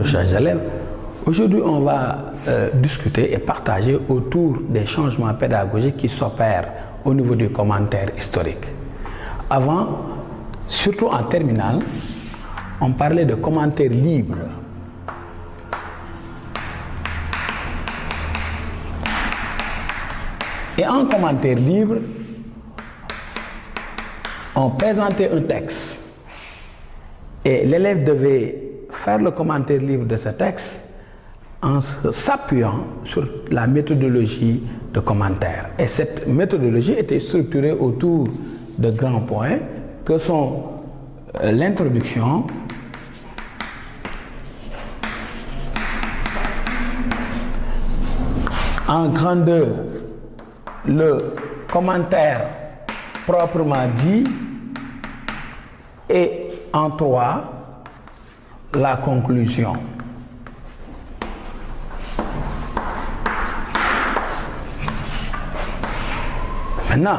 Chers élèves, aujourd'hui on va discuter et partager autour des changements pédagogiques qui s'opèrent au niveau du commentaire historique. Avant, surtout en terminale, on parlait de commentaire libre. Et en commentaire libre, on présentait un texte et l'élève devait faire le commentaire libre de ce texte en s'appuyant sur la méthodologie de commentaire. Et cette méthodologie était structurée autour de grands points que sont l'introduction, en grandeur, le commentaire proprement dit et en trois, la conclusion. Maintenant,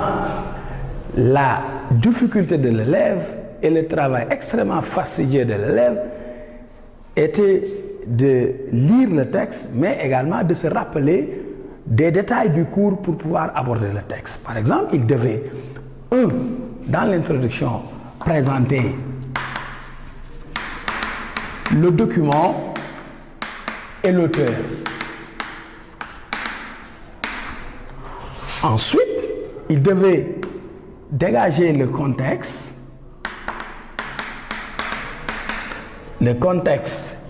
la difficulté de l'élève et le travail extrêmement fastidieux de l'élève était de lire le texte, mais également de se rappeler des détails du cours pour pouvoir aborder le texte. Par exemple, il devait, dans l'introduction, présenter le document et l'auteur. Ensuite, il devait dégager le contexte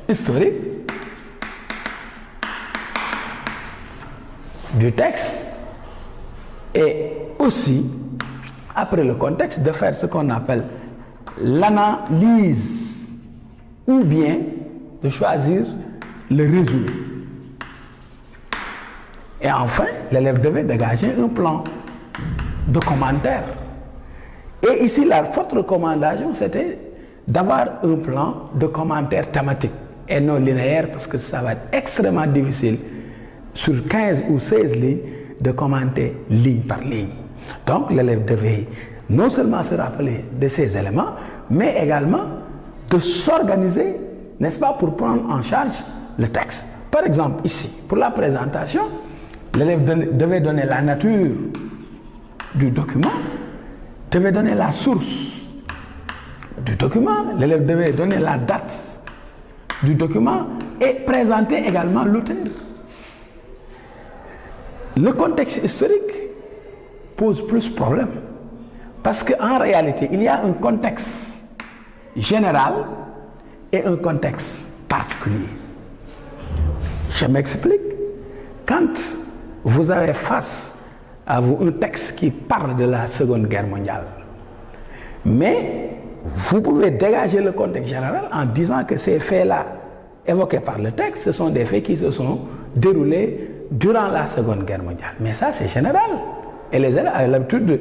historique du texte et aussi, après le contexte, de faire ce qu'on appelle l'analyse ou bien de choisir le résumé. Et enfin, l'élève devait dégager un plan de commentaire. Et ici, la forte recommandation, c'était d'avoir un plan de commentaire thématique et non linéaire, parce que ça va être extrêmement difficile sur 15 ou 16 lignes de commenter ligne par ligne. Donc, l'élève devait non seulement se rappeler de ces éléments, mais également de s'organiser, n'est-ce pas, pour prendre en charge le texte. Par exemple, ici, pour la présentation, l'élève devait donner la nature du document, devait donner la source du document, l'élève devait donner la date du document et présenter également l'auteur. Le contexte historique pose plus de problème parce qu'en réalité, il y a un contexte général et un contexte particulier. Je m'explique. Quand vous avez face à vous un texte qui parle de la Seconde Guerre mondiale, mais vous pouvez dégager le contexte général en disant que ces faits-là évoqués par le texte, ce sont des faits qui se sont déroulés durant la Seconde Guerre mondiale. Mais ça, c'est général. Et les élèves avaient l'habitude,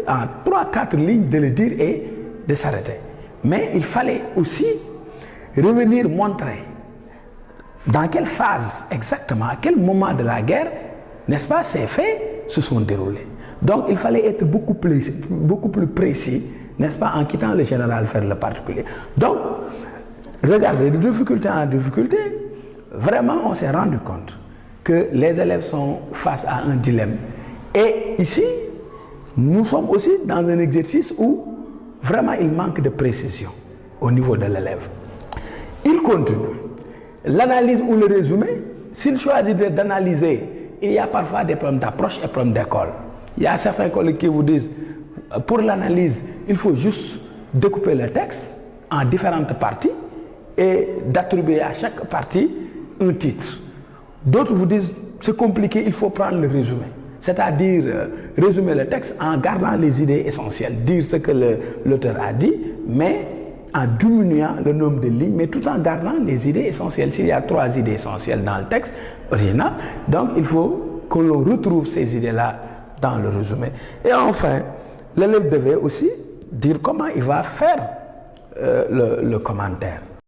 en 3-4 lignes, de le dire et de s'arrêter. Mais il fallait aussi revenir montrer dans quelle phase exactement, à quel moment de la guerre, n'est-ce pas, ces faits se sont déroulés. Donc il fallait être beaucoup plus précis, n'est-ce pas, en quittant le général faire le particulier. Donc, regardez, de difficulté en difficulté, vraiment on s'est rendu compte que les élèves sont face à un dilemme. Et ici, nous sommes aussi dans un exercice où vraiment il manque de précision au niveau de l'élève. Il continue. L'analyse ou le résumé, s'il choisit d'analyser, il y a parfois des problèmes d'approche et problèmes d'école. Il y a certains collègues qui vous disent, pour l'analyse, il faut juste découper le texte en différentes parties et d'attribuer à chaque partie un titre. D'autres vous disent, c'est compliqué, il faut prendre le résumé. C'est-à-dire résumer le texte en gardant les idées essentielles, dire ce que l'auteur a dit, mais en diminuant le nombre de lignes, mais tout en gardant les idées essentielles. S'il y a 3 idées essentielles dans le texte original, donc il faut que l'on retrouve ces idées-là dans le résumé. Et enfin, l'élève devait aussi dire comment il va faire le commentaire.